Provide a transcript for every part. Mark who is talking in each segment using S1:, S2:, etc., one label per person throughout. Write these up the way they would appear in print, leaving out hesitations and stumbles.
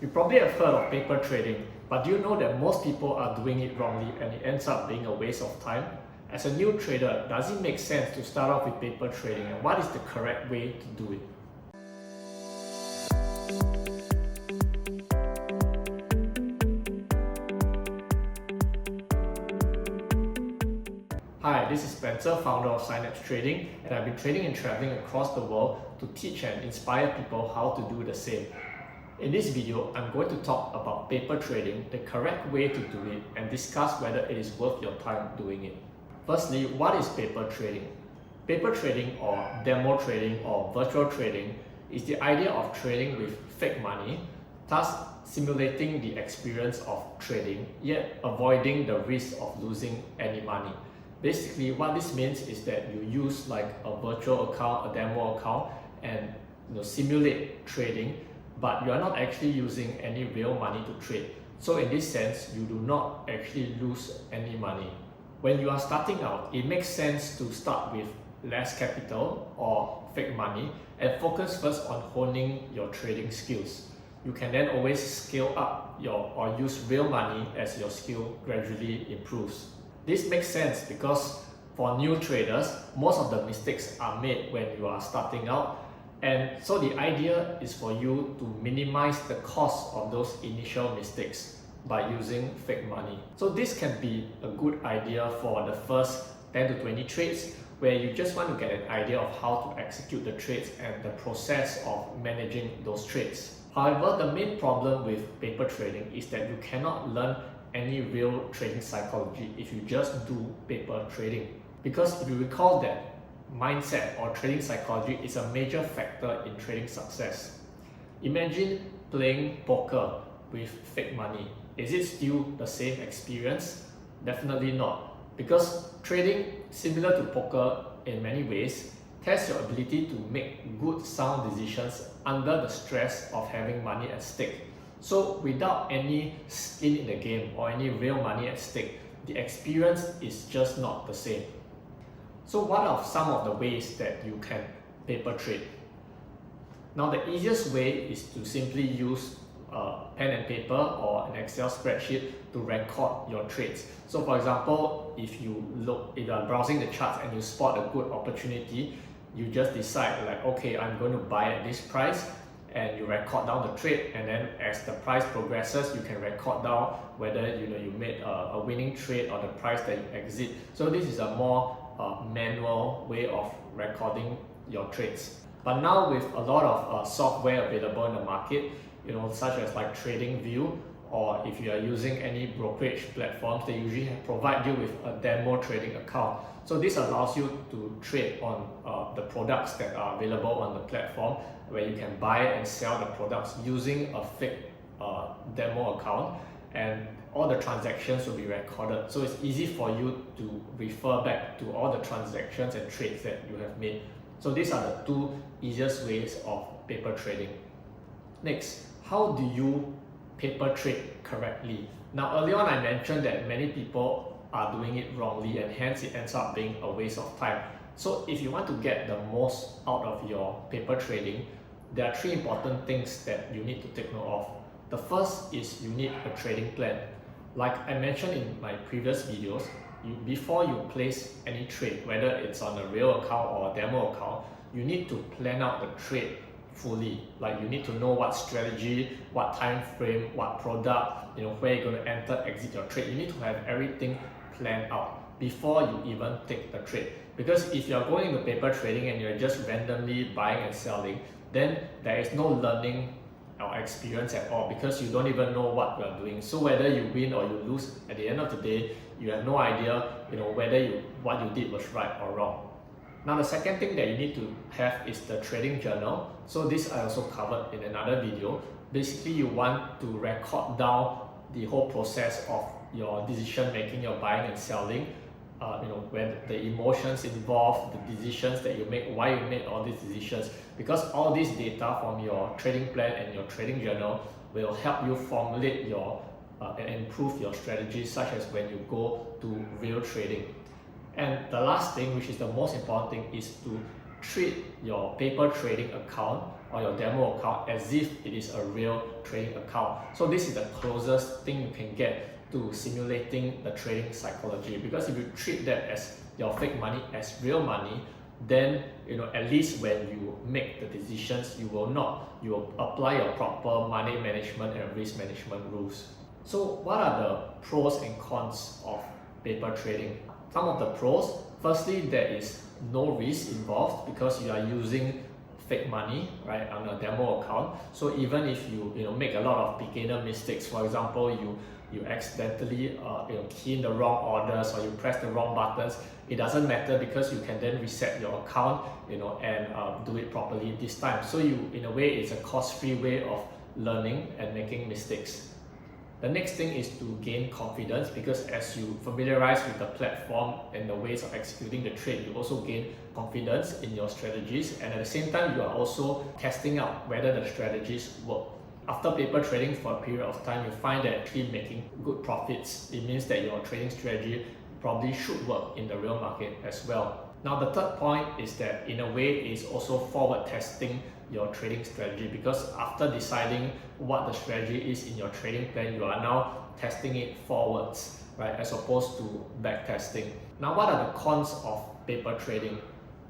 S1: You probably have heard of paper trading, but do you know that most people are doing it wrongly and it ends up being a waste of time? As a new trader, does it make sense to start off with paper trading, and what is the correct way to do it? Hi, this is Spencer, founder of Synapse Trading, and I've been trading and traveling across the world to teach and inspire people how to do the same. In this video, I'm going to talk about paper trading, the correct way to do it, and discuss whether it is worth your time doing it. Firstly, what is paper trading? Paper trading, or demo trading, or virtual trading is the idea of trading with fake money, thus simulating the experience of trading, yet avoiding the risk of losing any money. Basically, what this means is that you use like a virtual account, a demo account, and simulate trading, but you are not actually using any real money to trade. So in this sense, you do not actually lose any money. When you are starting out, it makes sense to start with less capital or fake money and focus first on honing your trading skills. You can then always scale up or use real money as your skill gradually improves. This makes sense because for new traders, most of the mistakes are made when you are starting out, and so the idea is for you to minimize the cost of those initial mistakes by using fake money. So this can be a good idea for the first 10 to 20 trades, where you just want to get an idea of how to execute the trades and the process of managing those trades. However, the main problem with paper trading is that you cannot learn any real trading psychology if you just do paper trading. Because if you recall that mindset or trading psychology is a major factor in trading success. Imagine playing poker with fake money. Is it still the same experience? Definitely not. Because trading, similar to poker in many ways, tests your ability to make good sound decisions under the stress of having money at stake. So without any skin in the game or any real money at stake, the experience is just not the same. So what are some of the ways that you can paper trade? Now the easiest way is to simply use pen and paper or an Excel spreadsheet to record your trades. So for example, if you are browsing the charts and you spot a good opportunity, you just decide like, okay, I'm going to buy at this price, and you record down the trade, and then as the price progresses, you can record down whether you made a winning trade or the price that you exit. So this is a more manual way of recording your trades. But now with a lot of software available in the market, such as like TradingView, or if you are using any brokerage platforms, they usually provide you with a demo trading account. So this allows you to trade on the products that are available on the platform, where you can buy and sell the products using a fake demo account, and all the transactions will be recorded. So it's easy for you to refer back to all the transactions and trades that you have made. So these are the two easiest ways of paper trading. Next, how do you paper trade correctly? Now earlier on I mentioned that many people are doing it wrongly, and hence it ends up being a waste of time. So if you want to get the most out of your paper trading, there are three important things that you need to take note of. The first is you need a trading plan. Like I mentioned in my previous videos, before you place any trade, whether it's on a real account or a demo account, you need to plan out the trade fully. Like you need to know what strategy, what time frame, what product, where you're going to enter, exit your trade. You need to have everything planned out before you even take the trade. Because if you're going into paper trading and you're just randomly buying and selling, then there is no learning or experience at all, because you don't even know what you are doing. So whether you win or you lose, at the end of the day, you have no idea whether what you did was right or wrong. Now the second thing that you need to have is the trading journal. So this I also covered in another video. Basically, you want to record down the whole process of your decision making, your buying and selling, when the emotions involved, the decisions that you make, why you made all these decisions, because all this data from your trading plan and your trading journal will help you formulate your and improve your strategy, such as when you go to real trading. And the last thing, which is the most important thing, is to treat your paper trading account or your demo account as if it is a real trading account. So this is the closest thing you can get to simulating the trading psychology, because if you treat that as your fake money as real money, then at least when you make the decisions, you will apply your proper money management and risk management rules. So what are the pros and cons of paper trading? Some of the pros: firstly, there is no risk involved because you are using fake money, right, on a demo account. So even if you make a lot of beginner mistakes, for example, you accidentally key in the wrong orders, or you press the wrong buttons, it doesn't matter because you can then reset your account and do it properly this time. So in a way, it's a cost-free way of learning and making mistakes. The next thing is to gain confidence, because as you familiarize with the platform and the ways of executing the trade, you also gain confidence in your strategies, and at the same time you are also testing out whether the strategies work. After paper trading for a period of time, you find that actually making good profits, it means that your trading strategy probably should work in the real market as well. Now the third point is that in a way is also forward testing your trading strategy, because after deciding what the strategy is in your trading plan, you are now testing it forwards, right, as opposed to back testing. Now what are the cons of paper trading?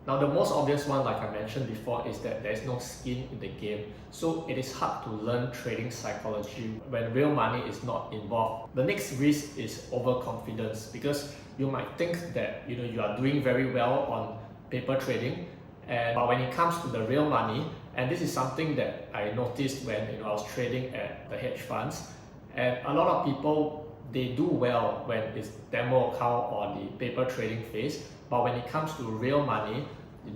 S1: Now the most obvious one, like I mentioned before, is that there is no skin in the game. So it is hard to learn trading psychology when real money is not involved. The next risk is overconfidence, because you might think that you are doing very well on paper trading, but when it comes to the real money, and this is something that I noticed when I was trading at the hedge funds, and a lot of people, they do well when it's demo account or the paper trading phase, but when it comes to real money,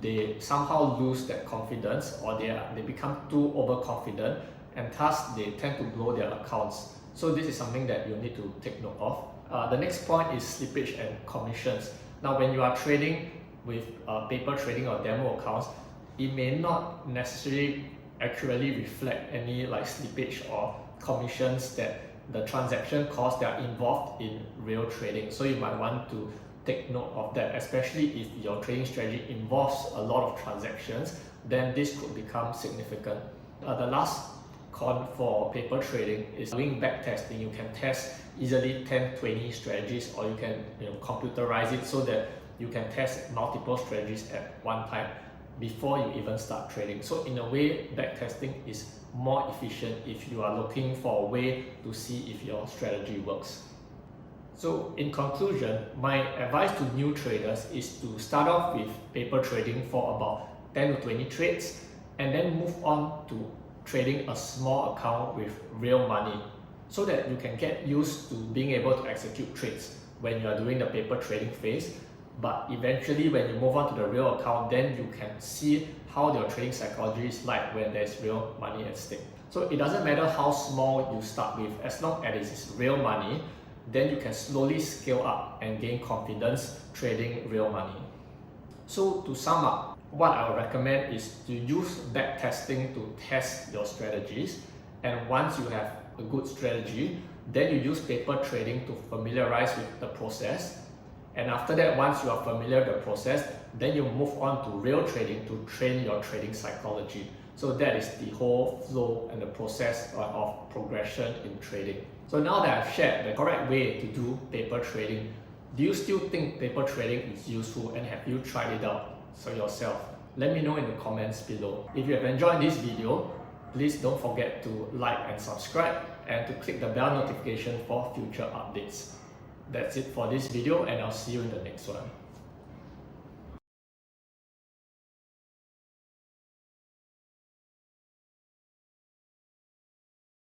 S1: they somehow lose that confidence, or they become too overconfident, and thus they tend to blow their accounts. So this is something that you need to take note of. The next point is slippage and commissions. Now when you are trading with paper trading or demo accounts, it may not necessarily accurately reflect any slippage or commissions that the transaction costs that are involved in real trading. So you might want to take note of that, especially if your trading strategy involves a lot of transactions, then this could become significant. The last con for paper trading is doing back testing. You can test easily 10-20 strategies, or you can computerize it so that you can test multiple strategies at one time before you even start trading. So in a way, back testing is more efficient if you are looking for a way to see if your strategy works. So in conclusion, my advice to new traders is to start off with paper trading for about 10 to 20 trades, and then move on to trading a small account with real money, so that you can get used to being able to execute trades when you are doing the paper trading phase. But eventually, when you move on to the real account, then you can see how your trading psychology is like when there's real money at stake. So it doesn't matter how small you start with, as long as it is real money, then you can slowly scale up and gain confidence trading real money. So to sum up, what I would recommend is to use back testing to test your strategies, and once you have a good strategy, then you use paper trading to familiarize with the process. And after that, once you are familiar with the process, then you move on to real trading to train your trading psychology. So that is the whole flow and the process of progression in trading. So now that I've shared the correct way to do paper trading, do you still think paper trading is useful, and have you tried it out yourself? Let me know in the comments below. If you have enjoyed this video, please don't forget to like and subscribe, and to click the bell notification for future updates. That's it for this video, and I'll see you in the next one.